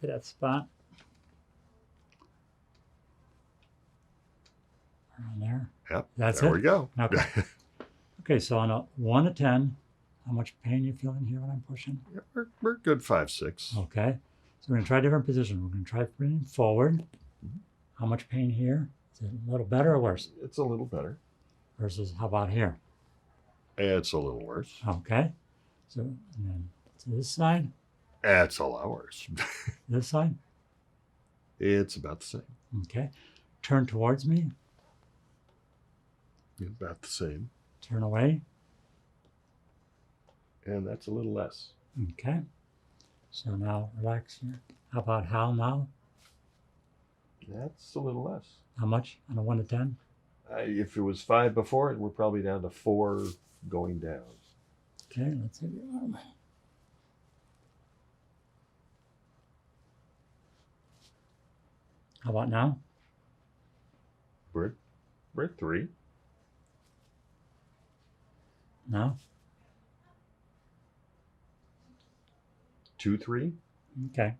to that spot. Around there. Yep. That's there it? we go. Okay. Okay, so on a 1 to 10, how much pain you feeling here when I'm pushing? Yeah, we're good 5, 6. Okay. So we're going to try a different position. We're going to try bringing forward. How much pain here? Is it a little better or worse? It's a little better. Versus how about here? It's a little worse. Okay. So and then to this side, It's a lot worse. this side. It's about the same. Okay. Turn towards me. About the same. Turn away. And that's a little less. Okay. So now relax here. How about how now? That's a little less. How much on a 1 to 10? If it was 5 before, we're probably down to 4 going down. Okay, let's hit your arm. How about now? We're at 3. Now? 2, 3. Okay.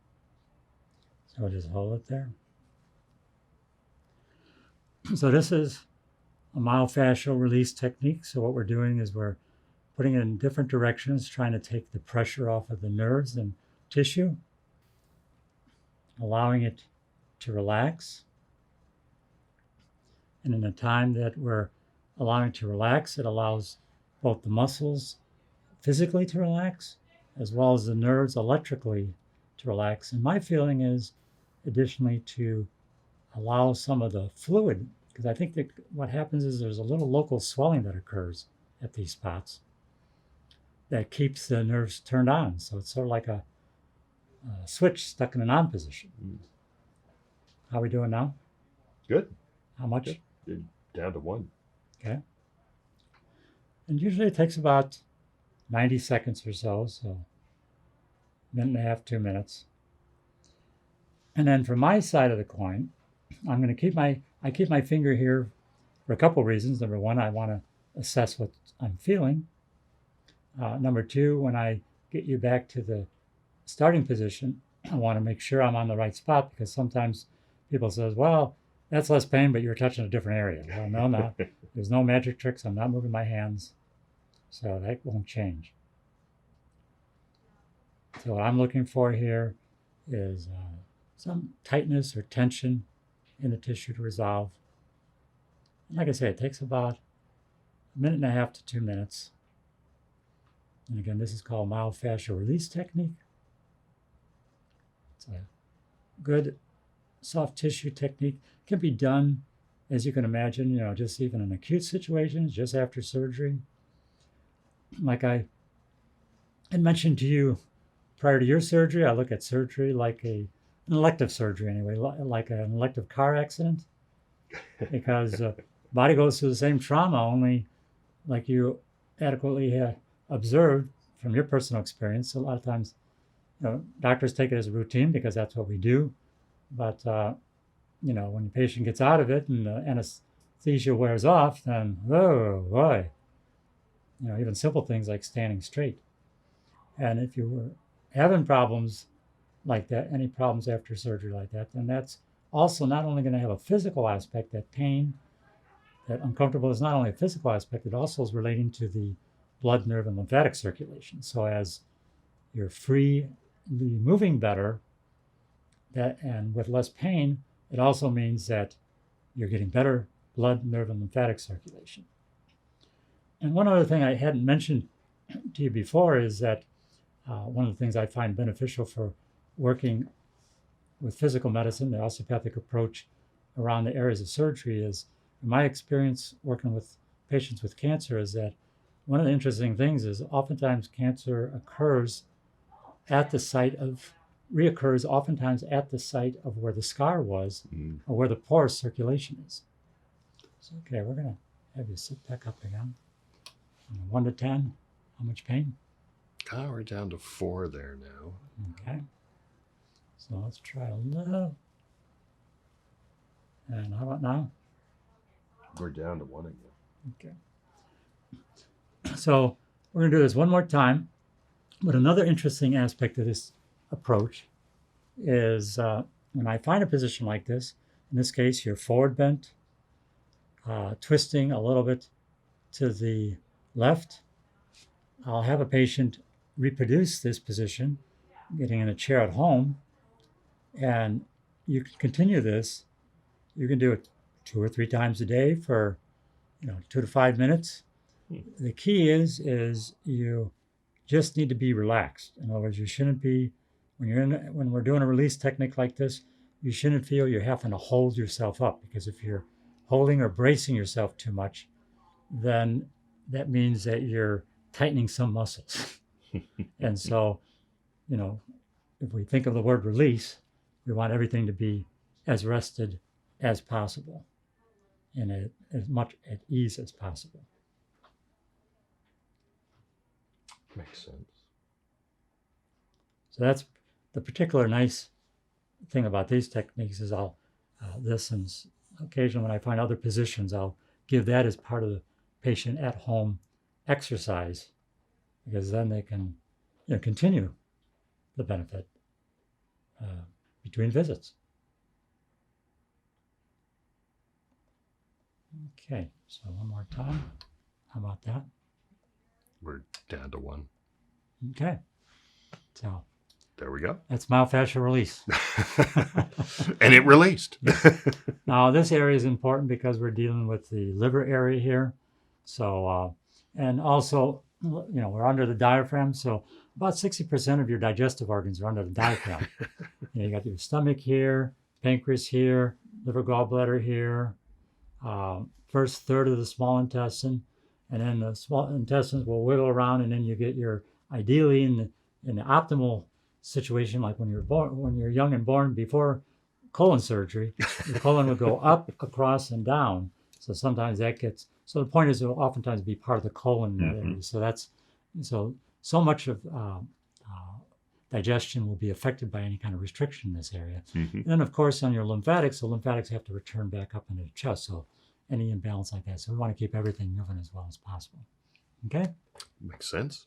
So we'll just hold it there. So this is a myofascial release technique. So what we're doing is we're putting it in different directions, trying to take the pressure off of the nerves and tissue, allowing it to relax. And in the time that we're allowing it to relax, it allows both the muscles physically to relax, as well as the nerves electrically to relax. And my feeling is, additionally, to allow some of the fluid, because I think that what happens is there's a little local swelling that occurs at these spots that keeps the nerves turned on. So it's sort of like a switch stuck in an on position. How are we doing now? Good. How much? Good. Down to 1. Okay. And usually it takes about 90 seconds or so, so a minute and a half, 2 minutes. And then for my side of the coin, I'm going to keep my finger here for a couple reasons. Number one, I want to assess what I'm feeling. Number two, when I get you back to the starting position, I want to make sure I'm on the right spot, because sometimes people says, well, that's less pain, but you're touching a different area. Well, no, not. There's no magic tricks. I'm not moving my hands. So that won't change. So what I'm looking for here is some tightness or tension in the tissue to resolve. And like I say, it takes about a minute and a half to 2 minutes. And again, this is called myofascial release technique. It's a good soft tissue technique. It can be done, as you can imagine, just even in acute situations, just after surgery. Like I had mentioned to you prior to your surgery, I look at surgery like an elective surgery anyway, like an elective car accident, because body goes through the same trauma, only like you adequately observed from your personal experience. A lot of times, doctors take it as a routine because that's what we do. But, when the patient gets out of it and the anesthesia wears off, then, oh boy, even simple things like standing straight. And if you were having problems like that, any problems after surgery like that, then that's also not only going to have a physical aspect, that pain, that uncomfortable is not only a physical aspect, it also is relating to the blood, nerve, and lymphatic circulation. So as you're freely moving better, and with less pain, it also means that you're getting better blood, nerve, and lymphatic circulation. And one other thing I hadn't mentioned to you before is that one of the things I find beneficial for working with physical medicine, the osteopathic approach around the areas of surgery, is, in my experience working with patients with cancer, is that one of the interesting things is oftentimes cancer reoccurs oftentimes at the site of where the scar was, or where the porous circulation is. So, okay, we're going to have you sit back up again. 1 to 10, how much pain? We're down to 4 there now. Okay. So let's try a little. And how about now? We're down to 1 again. Okay. So we're going to do this one more time. But another interesting aspect of this approach is when I find a position like this, in this case, you're forward bent, twisting a little bit to the left, I'll have a patient reproduce this position, getting in a chair at home, and you can continue this. You can do it 2 or 3 times a day for 2 to 5 minutes. The key is you just need to be relaxed. In other words, you shouldn't be when we're doing a release technique like this, you shouldn't feel you're having to hold yourself up, because if you're holding or bracing yourself too much, then that means that you're tightening some muscles. And so, if we think of the word release, we want everything to be as rested as possible and as much at ease as possible. Makes sense. So that's the particular nice thing about these techniques is this, and occasionally when I find other positions, I'll give that as part of the patient at home exercise, because then they can continue the benefit between visits. Okay, so one more time. How about that? We're down to 1. Okay, so There we go. that's myofascial release. And it released. Now this area is important because we're dealing with the liver area here. So, and also, we're under the diaphragm. So about 60% of your digestive organs are under the diaphragm. You got your stomach here, pancreas here, liver, gallbladder here, first third of the small intestine, and then the small intestines will wiggle around, and then you get ideally in the optimal situation, like when you're young and born before colon surgery, the colon would go up, across, and down. So sometimes so the point is it will oftentimes be part of the colon. Mm-hmm. So so much of digestion will be affected by any kind of restriction in this area. Mm-hmm. And then of course on your lymphatics, the lymphatics have to return back up into the chest. So any imbalance like that. So we want to keep everything moving as well as possible. Okay? Makes sense.